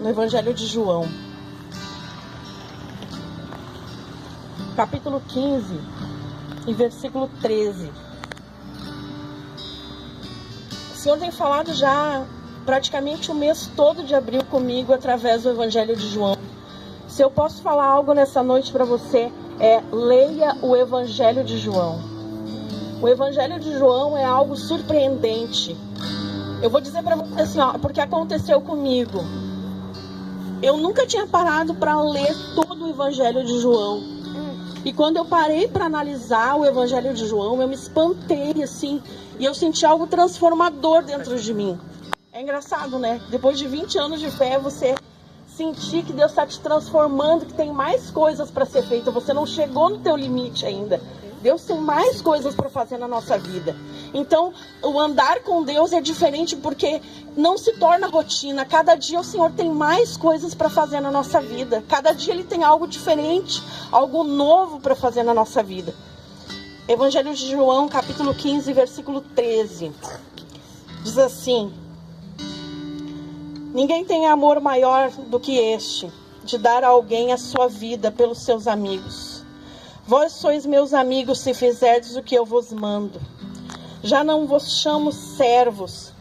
no Evangelho de João, capítulo 15, e versículo 13. O Senhor tem falado já praticamente o mês todo de abril comigo através do Evangelho de João. Se eu posso falar algo nessa noite para você, leia o Evangelho de João. O Evangelho de João é algo surpreendente. Eu vou dizer para você assim, porque aconteceu comigo. Eu nunca tinha parado para ler todo o Evangelho de João. E quando eu parei para analisar o Evangelho de João, eu me espantei assim, e eu senti algo transformador dentro de mim. É engraçado, né? Depois de 20 anos de fé, você sentir que Deus está te transformando, que tem mais coisas para ser feita. Você não chegou no teu limite ainda. Deus tem mais coisas para fazer na nossa vida. Então, o andar com Deus é diferente porque não se torna rotina. Cada dia o Senhor tem mais coisas para fazer na nossa vida. Cada dia Ele tem algo diferente, algo novo para fazer na nossa vida. Evangelho de João, capítulo 15, versículo 13. Diz assim: ninguém tem amor maior do que este, de dar a alguém a sua vida pelos seus amigos. Vós sois meus amigos se fizerdes o que eu vos mando. Já não vos chamo servos,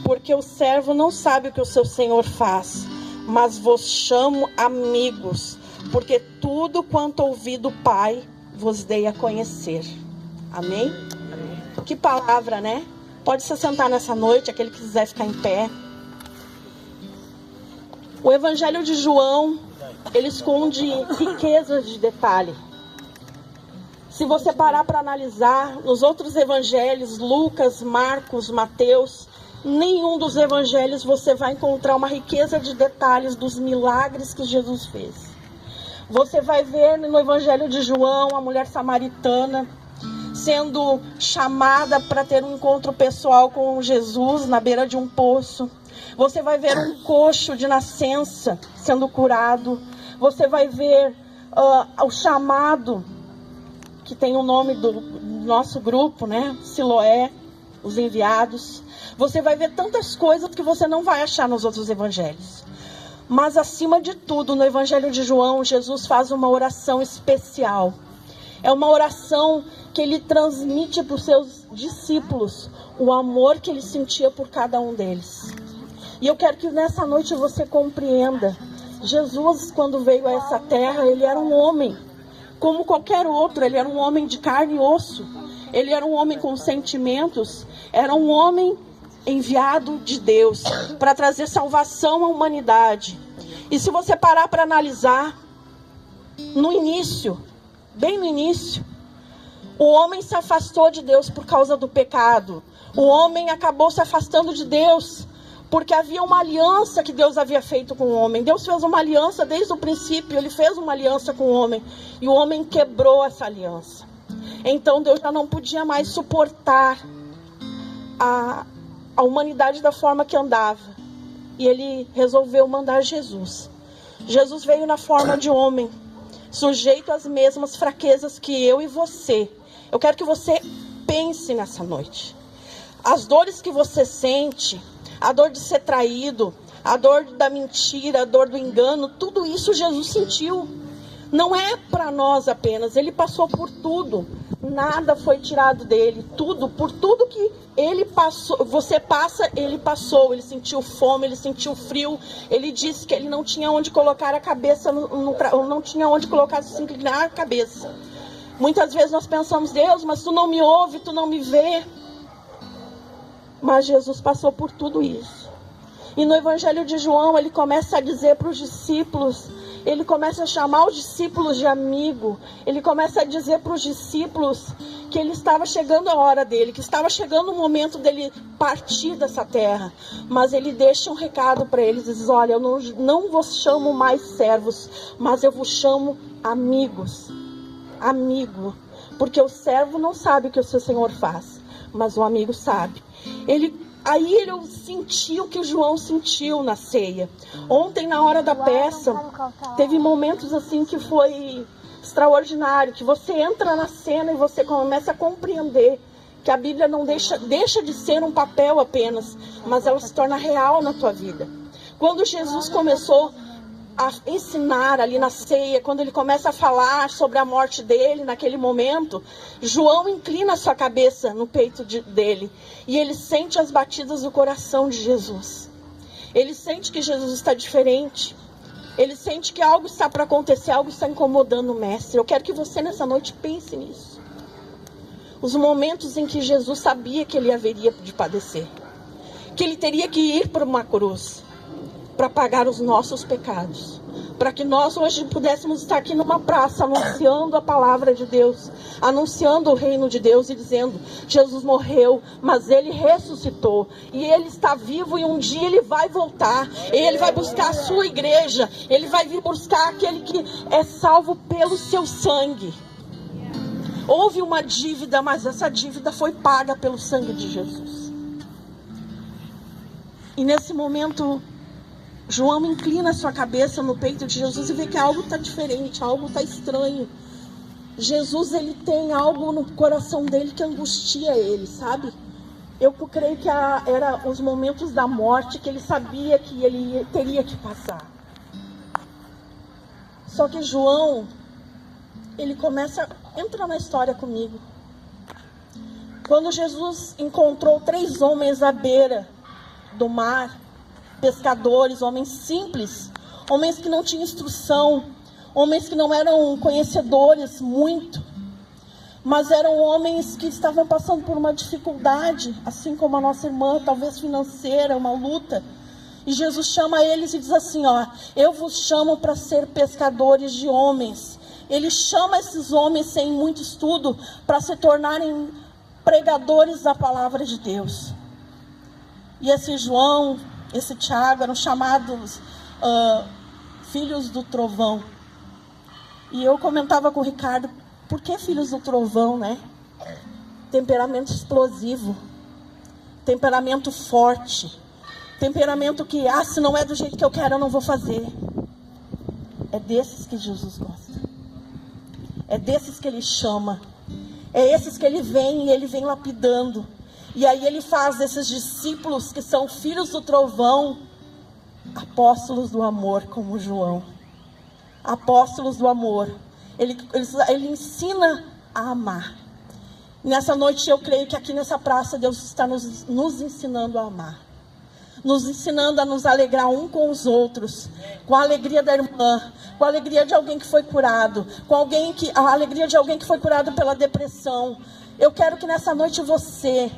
porque o servo não sabe o que o seu senhor faz, mas vos chamo amigos, porque tudo quanto ouvi do Pai vos dei a conhecer. Amém? Amém. Que palavra, né? Pode se sentar nessa noite, aquele que quiser ficar em pé. O Evangelho de João, ele esconde riquezas de detalhe. Se você parar para analisar, nos outros evangelhos, Lucas, Marcos, Mateus, nenhum dos evangelhos você vai encontrar uma riqueza de detalhes dos milagres que Jesus fez. Você vai ver no Evangelho de João a mulher samaritana sendo chamada para ter um encontro pessoal com Jesus na beira de um poço. Você vai ver um coxo de nascença sendo curado. Você vai ver o chamado, que tem o nome do nosso grupo, né? Siloé, os enviados. Você vai ver tantas coisas que você não vai achar nos outros evangelhos. Mas, acima de tudo, no Evangelho de João, Jesus faz uma oração especial. É uma oração que ele transmite para os seus discípulos o amor que ele sentia por cada um deles. E eu quero que nessa noite você compreenda. Jesus, quando veio a essa terra, ele era um homem como qualquer outro. Ele era um homem de carne e osso. Ele era um homem com sentimentos. Era um homem enviado de Deus para trazer salvação à humanidade. E se você parar para analisar, no início, bem no início, o homem se afastou de Deus por causa do pecado. O homem acabou se afastando de Deus porque havia uma aliança que Deus havia feito com o homem. Deus fez uma aliança desde o princípio. Ele fez uma aliança com o homem. E o homem quebrou essa aliança. Então Deus já não podia mais suportar a humanidade da forma que andava. E ele resolveu mandar Jesus. Jesus veio na forma de homem, sujeito às mesmas fraquezas que eu e você. Eu quero que você pense nessa noite. As dores que você sente, a dor de ser traído, a dor da mentira, a dor do engano, tudo isso Jesus sentiu. Não é para nós apenas, ele passou por tudo. Nada foi tirado dele, tudo, por tudo que ele passou, você passa, ele passou. Ele sentiu fome, ele sentiu frio. Ele disse que ele não tinha onde colocar a cabeça, não tinha onde colocar, se inclinar a cabeça. Muitas vezes nós pensamos: Deus, mas tu não me ouve, tu não me vê. Mas Jesus passou por tudo isso. E no Evangelho de João, ele começa a dizer para os discípulos, ele começa a chamar os discípulos de amigo, ele começa a dizer para os discípulos que ele estava chegando a hora dele, que estava chegando o momento dele partir dessa terra. Mas ele deixa um recado para eles, diz: olha, eu não vos chamo mais servos, mas eu vos chamo amigos. Amigo, porque o servo não sabe o que o seu senhor faz, mas o amigo sabe. Aí ele sentiu o que o João sentiu na ceia. Ontem, na hora da peça, teve momentos assim que foi extraordinário, que você entra na cena e você começa a compreender que a Bíblia não deixa de ser um papel apenas, mas ela se torna real na tua vida. Quando Jesus começou a ensinar ali na ceia, quando ele começa a falar sobre a morte dele, naquele momento, João inclina a sua cabeça no peito dele, e ele sente as batidas do coração de Jesus. Ele sente que Jesus está diferente. Ele sente que algo está para acontecer, algo está incomodando o mestre. Eu quero que você nessa noite pense nisso. Os momentos em que Jesus sabia que ele haveria de padecer, que ele teria que ir para uma cruz para pagar os nossos pecados, para que nós hoje pudéssemos estar aqui numa praça anunciando a palavra de Deus, anunciando o reino de Deus e dizendo: Jesus morreu, mas ele ressuscitou e ele está vivo, e um dia ele vai voltar, e ele vai buscar a sua igreja, ele vai vir buscar aquele que é salvo pelo seu sangue. Houve uma dívida, mas essa dívida foi paga pelo sangue de Jesus. E nesse momento, João inclina sua cabeça no peito de Jesus e vê que algo está diferente, algo está estranho. Jesus, ele tem algo no coração dele que angustia ele, sabe? Eu creio que era os momentos da morte que ele sabia que ele teria que passar. Só que João, ele começa a entrar na história comigo. Quando Jesus encontrou 3 homens à beira do mar, pescadores, homens simples, homens que não tinham instrução, homens que não eram conhecedores muito, mas eram homens que estavam passando por uma dificuldade, assim como a nossa irmã, talvez financeira, uma luta. E Jesus chama eles e diz assim: ó, eu vos chamo para ser pescadores de homens. Ele chama esses homens sem muito estudo para se tornarem pregadores da palavra de Deus. E esse João, esse Tiago eram chamados filhos do trovão. E eu comentava com o Ricardo: por que filhos do trovão, né? Temperamento explosivo, temperamento forte, temperamento que, se não é do jeito que eu quero, eu não vou fazer. É desses que Jesus gosta. É desses que ele chama. É esses que ele vem, e ele vem lapidando. E aí ele faz desses discípulos que são filhos do trovão, apóstolos do amor, como João. Apóstolos do amor. Ele ensina a amar. Nessa noite eu creio que aqui nessa praça Deus está nos ensinando a amar. Nos ensinando a nos alegrar um com os outros, com a alegria da irmã, com a alegria de alguém que foi curado, a alegria de alguém que foi curado pela depressão. Eu quero que nessa noite você,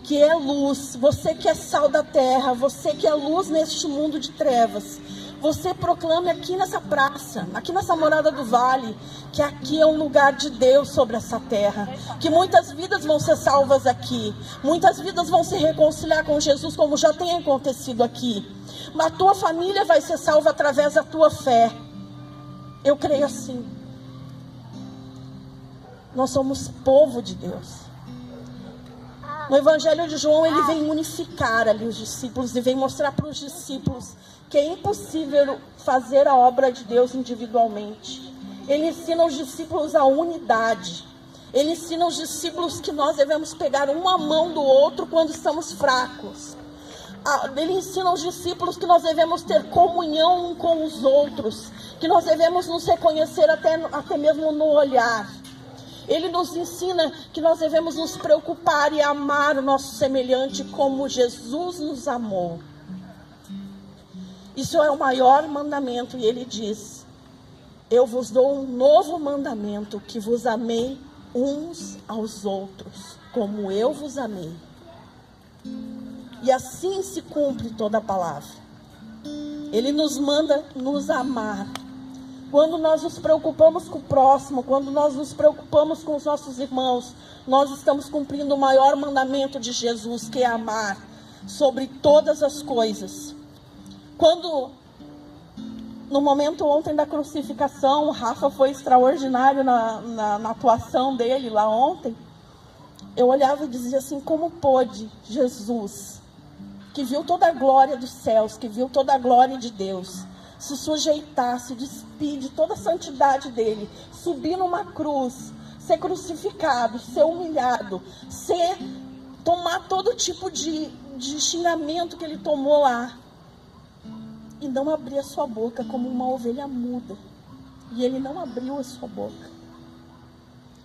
que é luz, você que é sal da terra, você que é luz neste mundo de trevas, você proclame aqui nessa praça, aqui nessa morada do vale, que aqui é um lugar de Deus sobre essa terra, que muitas vidas vão ser salvas aqui, muitas vidas vão se reconciliar com Jesus, como já tem acontecido aqui. A tua família vai ser salva através da tua fé. Eu creio assim. Nós somos povo de Deus. No Evangelho de João, ele vem unificar ali os discípulos e vem mostrar para os discípulos que é impossível fazer a obra de Deus individualmente. Ele ensina os discípulos a unidade. Ele ensina os discípulos que nós devemos pegar uma mão do outro quando estamos fracos. Ele ensina os discípulos que nós devemos ter comunhão um com os outros, que nós devemos nos reconhecer até mesmo no olhar. Ele nos ensina que nós devemos nos preocupar e amar o nosso semelhante como Jesus nos amou. Isso é o maior mandamento, e ele diz: eu vos dou um novo mandamento, que vos amei uns aos outros, como eu vos amei. E assim se cumpre toda a palavra. Ele nos manda nos amar. Quando nós nos preocupamos com o próximo, quando nós nos preocupamos com os nossos irmãos, nós estamos cumprindo o maior mandamento de Jesus, que é amar sobre todas as coisas. Quando, no momento ontem da crucificação, o Rafa foi extraordinário na atuação dele lá ontem, eu olhava e dizia assim: como pôde Jesus, que viu toda a glória dos céus, que viu toda a glória de Deus, se sujeitar, se despir de toda a santidade dele, subir numa cruz, ser crucificado, ser humilhado, tomar todo tipo de xingamento que ele tomou lá. e não abrir a sua boca como uma ovelha muda. E ele não abriu a sua boca.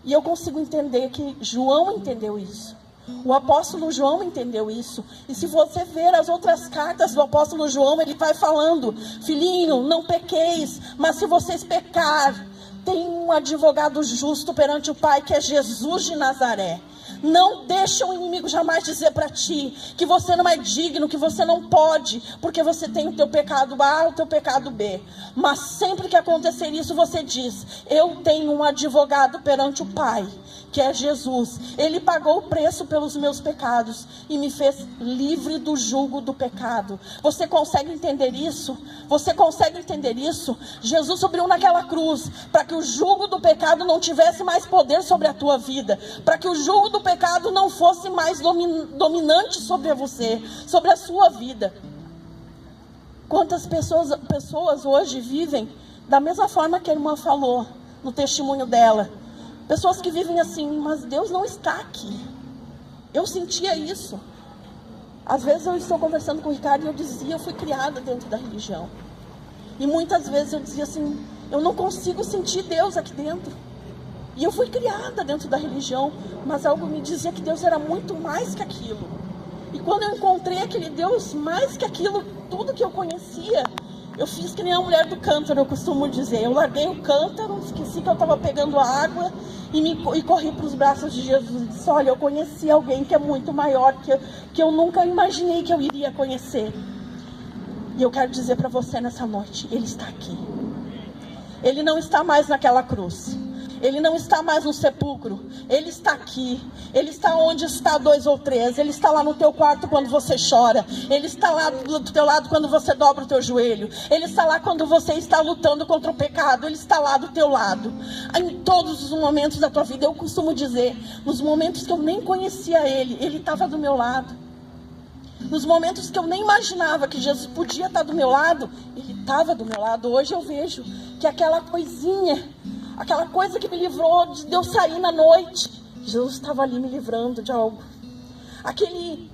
E eu consigo entender que João entendeu isso. O apóstolo João entendeu isso. E se você ver as outras cartas do apóstolo João, ele vai falando: filhinho, não pequeis, mas se vocês pecar, tem um advogado justo perante o Pai, que é Jesus de Nazaré. Não deixa o inimigo jamais dizer para ti que você não é digno, que você não pode, porque você tem o teu pecado A, o teu pecado B. Mas sempre que acontecer isso, você diz: eu tenho um advogado perante o Pai, que é Jesus. Ele pagou o preço pelos meus pecados e me fez livre do jugo do pecado. Você consegue entender isso? Você consegue entender isso? Jesus subiu naquela cruz para que o jugo do pecado não tivesse mais poder sobre a tua vida, para que o jugo do pecado não fosse mais dominante sobre você, sobre a sua vida. Quantas pessoas hoje vivem da mesma forma que a irmã falou no testemunho dela? Pessoas que vivem assim: mas Deus não está aqui. Eu sentia isso. Às vezes eu estou conversando com o Ricardo e eu dizia: eu fui criada dentro da religião. E muitas vezes eu dizia assim: eu não consigo sentir Deus aqui dentro. E eu fui criada dentro da religião, mas algo me dizia que Deus era muito mais que aquilo. E quando eu encontrei aquele Deus mais que aquilo, tudo que eu conhecia, eu fiz que nem a mulher do cântaro, eu costumo dizer. Eu larguei o cântaro, esqueci que eu estava pegando água e corri para os braços de Jesus e disse: olha, eu conheci alguém que é muito maior, que eu nunca imaginei que eu iria conhecer. E eu quero dizer para você nessa noite: Ele está aqui. Ele não está mais naquela cruz. Ele não está mais no sepulcro. Ele está aqui. Ele está onde está 2 ou 3. Ele está lá no teu quarto quando você chora. Ele está lá do teu lado quando você dobra o teu joelho. Ele está lá quando você está lutando contra o pecado. Ele está lá do teu lado. Em todos os momentos da tua vida, eu costumo dizer, nos momentos que eu nem conhecia Ele, Ele estava do meu lado. Nos momentos que eu nem imaginava que Jesus podia estar do meu lado, Ele estava do meu lado. Hoje eu vejo que aquela coisinha, aquela coisa que me livrou de eu sair na noite, Jesus estava ali me livrando de algo. Aquele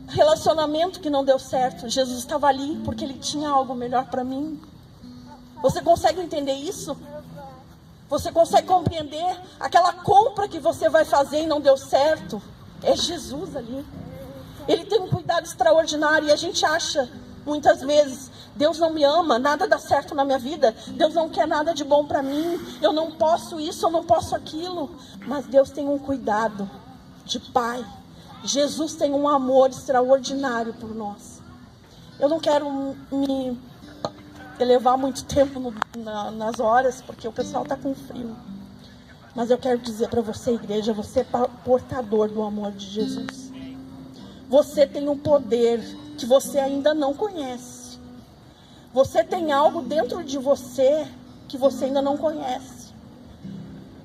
relacionamento que não deu certo, Jesus estava ali porque Ele tinha algo melhor para mim. Você consegue entender isso? Você consegue compreender aquela compra que você vai fazer e não deu certo? É Jesus ali. Ele tem um cuidado extraordinário e a gente acha, muitas vezes, Deus não me ama, nada dá certo na minha vida, Deus não quer nada de bom para mim, eu não posso isso, eu não posso aquilo. Mas Deus tem um cuidado de Pai. Jesus tem um amor extraordinário por nós. Eu não quero me elevar muito tempo nas horas, porque o pessoal está com frio. Mas eu quero dizer para você, igreja, você é portador do amor de Jesus. Você tem um poder que você ainda não conhece. Você tem algo dentro de você que você ainda não conhece.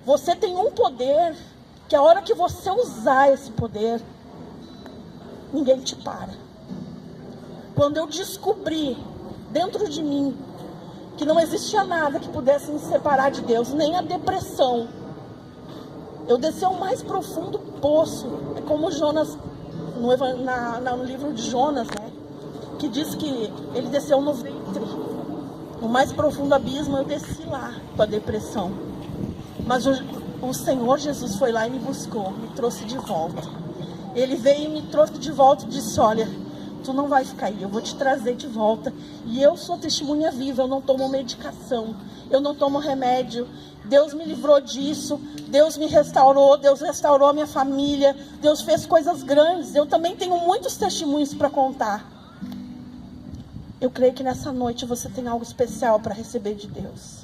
Você tem um poder que a hora que você usar esse poder, ninguém te para. Quando eu descobri dentro de mim que não existia nada que pudesse me separar de Deus, nem a depressão, eu desci ao mais profundo poço. É como Jonas, no livro de Jonas, né? Que diz que ele desceu no ventre, no mais profundo abismo. Eu desci lá com a depressão. Mas o Senhor Jesus foi lá e me buscou, me trouxe de volta. Ele veio e me trouxe de volta e disse: olha, tu não vai ficar aí, eu vou te trazer de volta. E eu sou testemunha viva, eu não tomo medicação, eu não tomo remédio. Deus me livrou disso, Deus me restaurou, Deus restaurou a minha família, Deus fez coisas grandes. Eu também tenho muitos testemunhos para contar. Eu creio que nessa noite você tem algo especial para receber de Deus.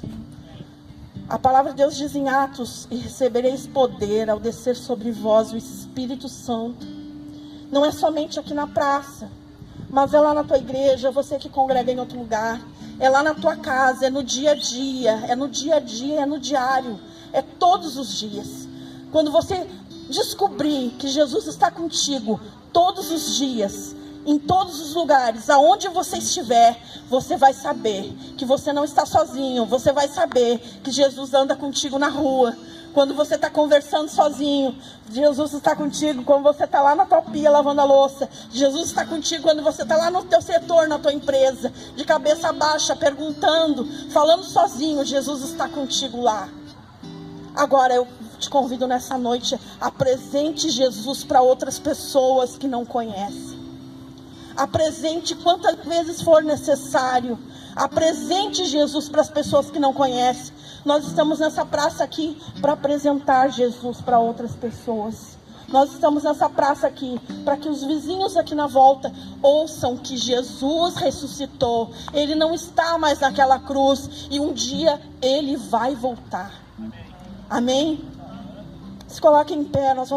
A palavra de Deus diz em Atos: e recebereis poder ao descer sobre vós o Espírito Santo. Não é somente aqui na praça, mas é lá na tua igreja, você que congrega em outro lugar. É lá na tua casa, é no dia a dia, é no dia a dia, é no diário, é todos os dias. Quando você descobrir que Jesus está contigo todos os dias, em todos os lugares, aonde você estiver, você vai saber que você não está sozinho. Você vai saber que Jesus anda contigo na rua. quando você está conversando sozinho. Jesus está contigo quando você está lá na tua pia lavando a louça. Jesus está contigo quando você está lá no teu setor, na tua empresa, de cabeça baixa, perguntando, falando sozinho. Jesus está contigo lá. Agora eu te convido nessa noite, apresente Jesus para outras pessoas que não conhecem. Apresente quantas vezes for necessário. Apresente Jesus para as pessoas que não conhecem. Nós estamos nessa praça aqui para apresentar Jesus para outras pessoas. Nós estamos nessa praça aqui para que os vizinhos aqui na volta ouçam que Jesus ressuscitou. Ele não está mais naquela cruz e um dia Ele vai voltar. Amém? Se coloque em pé, nós vamos